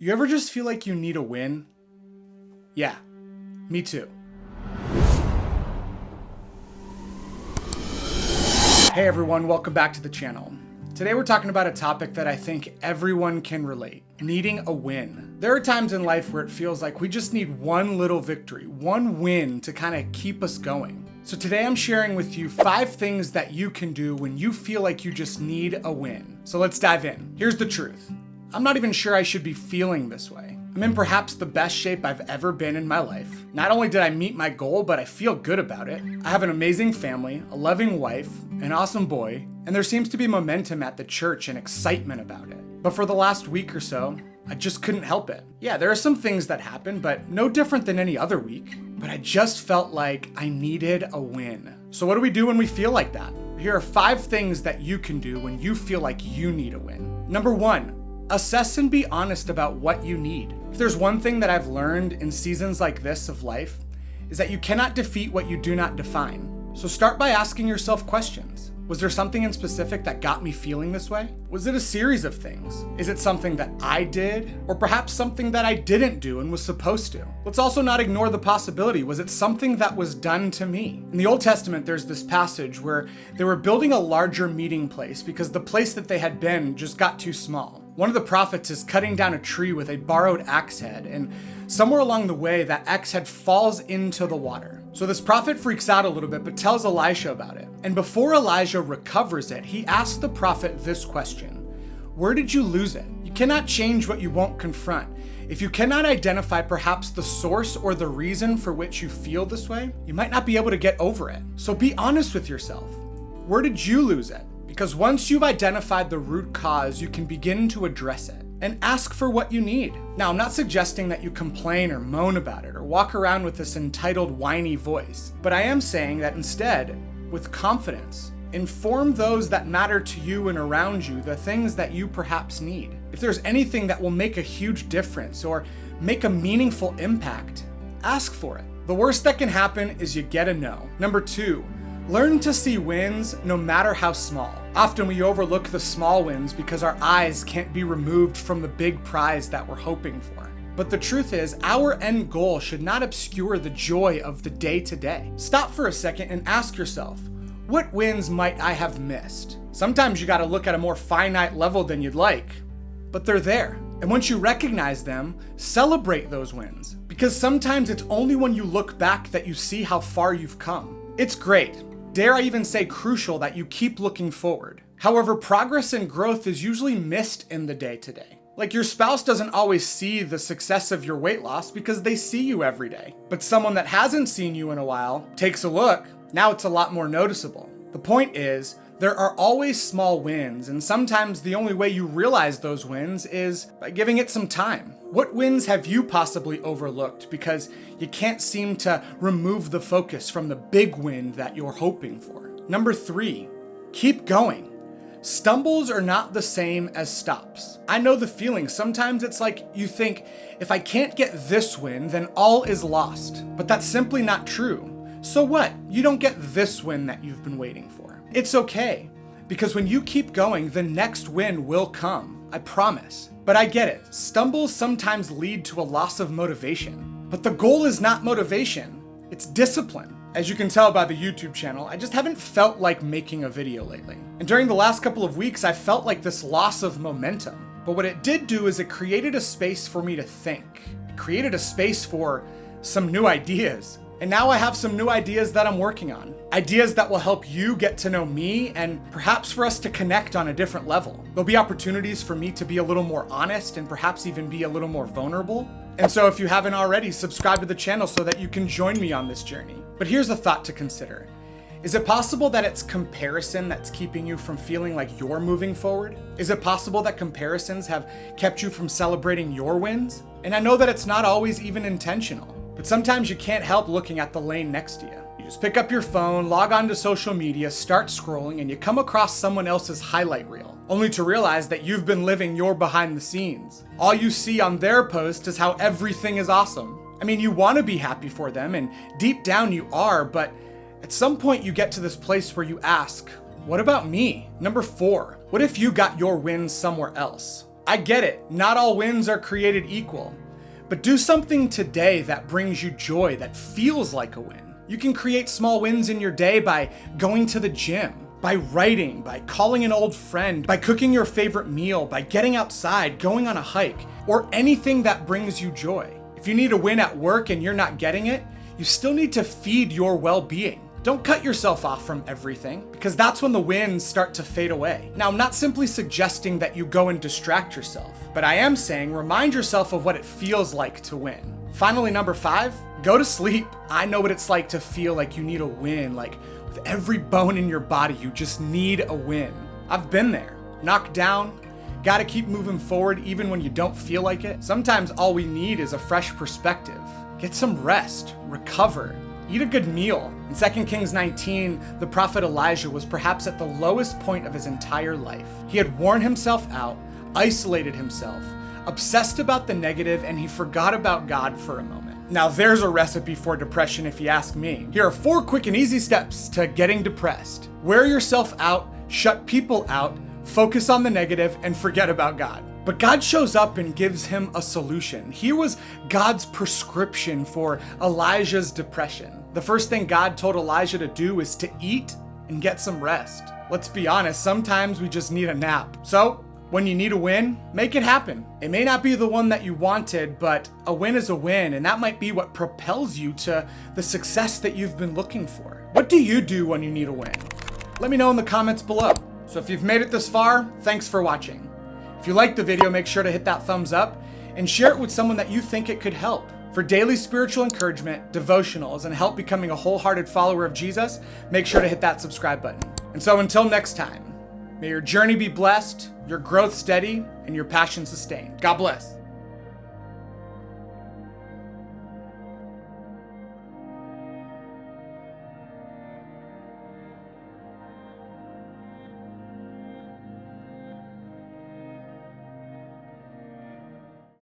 You ever just feel like you need a win? Yeah, me too. Hey everyone, welcome back to the channel. Today we're talking about a topic that I think everyone can relate, needing a win. There are times in life where it feels like we just need one little victory, one win to kind of keep us going. So today I'm sharing with you 5 things that you can do when you feel like you just need a win. So let's dive in. Here's the truth. I'm not even sure I should be feeling this way. I'm in perhaps the best shape I've ever been in my life. Not only did I meet my goal, but I feel good about it. I have an amazing family, a loving wife, an awesome boy, and there seems to be momentum at the church and excitement about it. But for the last week or so, I just couldn't help it. Yeah, there are some things that happen, but no different than any other week. But I just felt like I needed a win. So what do we do when we feel like that? Here are 5 things that you can do when you feel like you need a win. Number 1. Assess and be honest about what you need. If there's one thing that I've learned in seasons like this of life, is that you cannot defeat what you do not define. So start by asking yourself questions. Was there something in specific that got me feeling this way? Was it a series of things? Is it something that I did? Or perhaps something that I didn't do and was supposed to? Let's also not ignore the possibility. Was it something that was done to me? In the Old Testament, there's this passage where they were building a larger meeting place because the place that they had been just got too small. One of the prophets is cutting down a tree with a borrowed axe head, and somewhere along the way, that axe head falls into the water. So this prophet freaks out a little bit, but tells Elisha about it. And before Elijah recovers it, he asks the prophet this question: where did you lose it? You cannot change what you won't confront. If you cannot identify perhaps the source or the reason for which you feel this way, you might not be able to get over it. So be honest with yourself. Where did you lose it? Because once you've identified the root cause, you can begin to address it and ask for what you need. Now, I'm not suggesting that you complain or moan about it or walk around with this entitled whiny voice, but I am saying that instead, with confidence, inform those that matter to you and around you the things that you perhaps need. If there's anything that will make a huge difference or make a meaningful impact, ask for it. The worst that can happen is you get a no. Number 2, learn to see wins no matter how small. Often we overlook the small wins because our eyes can't be removed from the big prize that we're hoping for. But the truth is, our end goal should not obscure the joy of the day-to-day. Stop for a second and ask yourself, what wins might I have missed? Sometimes you gotta look at a more finite level than you'd like, but they're there. And once you recognize them, celebrate those wins. Because sometimes it's only when you look back that you see how far you've come. It's great. Dare I even say crucial that you keep looking forward. However, progress and growth is usually missed in the day-to-day. Like your spouse doesn't always see the success of your weight loss because they see you every day. But someone that hasn't seen you in a while takes a look, now it's a lot more noticeable. The point is, there are always small wins, and sometimes the only way you realize those wins is by giving it some time. What wins have you possibly overlooked because you can't seem to remove the focus from the big win that you're hoping for? Number 3, keep going. Stumbles are not the same as stops. I know the feeling. Sometimes it's like you think, if I can't get this win, then all is lost. But that's simply not true. So what? You don't get this win that you've been waiting for. It's okay, because when you keep going, the next win will come. I promise. But I get it. Stumbles sometimes lead to a loss of motivation. But the goal is not motivation. It's discipline. As you can tell by the YouTube channel, I just haven't felt like making a video lately. And during the last couple of weeks, I felt like this loss of momentum. But what it did do is it created a space for me to think. It created a space for some new ideas. And now I have some new ideas that I'm working on. Ideas that will help you get to know me and perhaps for us to connect on a different level. There'll be opportunities for me to be a little more honest and perhaps even be a little more vulnerable. And so if you haven't already, subscribe to the channel so that you can join me on this journey. But here's a thought to consider. Is it possible that it's comparison that's keeping you from feeling like you're moving forward? Is it possible that comparisons have kept you from celebrating your wins? And I know that it's not always even intentional. But sometimes you can't help looking at the lane next to you. You just pick up your phone, log on to social media, start scrolling, and you come across someone else's highlight reel, only to realize that you've been living your behind the scenes. All you see on their post is how everything is awesome. I mean, you want to be happy for them, and deep down you are, but at some point you get to this place where you ask, what about me? Number 4, what if you got your wins somewhere else? I get it, not all wins are created equal. But do something today that brings you joy, that feels like a win. You can create small wins in your day by going to the gym, by writing, by calling an old friend, by cooking your favorite meal, by getting outside, going on a hike, or anything that brings you joy. If you need a win at work and you're not getting it, you still need to feed your well-being. Don't cut yourself off from everything, because that's when the wins start to fade away. Now, I'm not simply suggesting that you go and distract yourself, but I am saying remind yourself of what it feels like to win. Finally, number 5, go to sleep. I know what it's like to feel like you need a win, like with every bone in your body, you just need a win. I've been there, knocked down, gotta keep moving forward even when you don't feel like it. Sometimes all we need is a fresh perspective. Get some rest, recover, eat a good meal. In 2 Kings 19, the prophet Elijah was perhaps at the lowest point of his entire life. He had worn himself out, isolated himself, obsessed about the negative, and he forgot about God for a moment. Now there's a recipe for depression if you ask me. Here are 4 quick and easy steps to getting depressed. Wear yourself out, shut people out, focus on the negative, and forget about God. But God shows up and gives him a solution. Here was God's prescription for Elijah's depression. The first thing God told Elijah to do is to eat and get some rest. Let's be honest, sometimes we just need a nap. So, when you need a win, make it happen. It may not be the one that you wanted, but a win is a win, and that might be what propels you to the success that you've been looking for. What do you do when you need a win? Let me know in the comments below. So if you've made it this far, thanks for watching. If you liked the video, make sure to hit that thumbs up and share it with someone that you think it could help. For daily spiritual encouragement, devotionals, and help becoming a wholehearted follower of Jesus, make sure to hit that subscribe button. And so until next time, may your journey be blessed, your growth steady, and your passion sustained. God bless.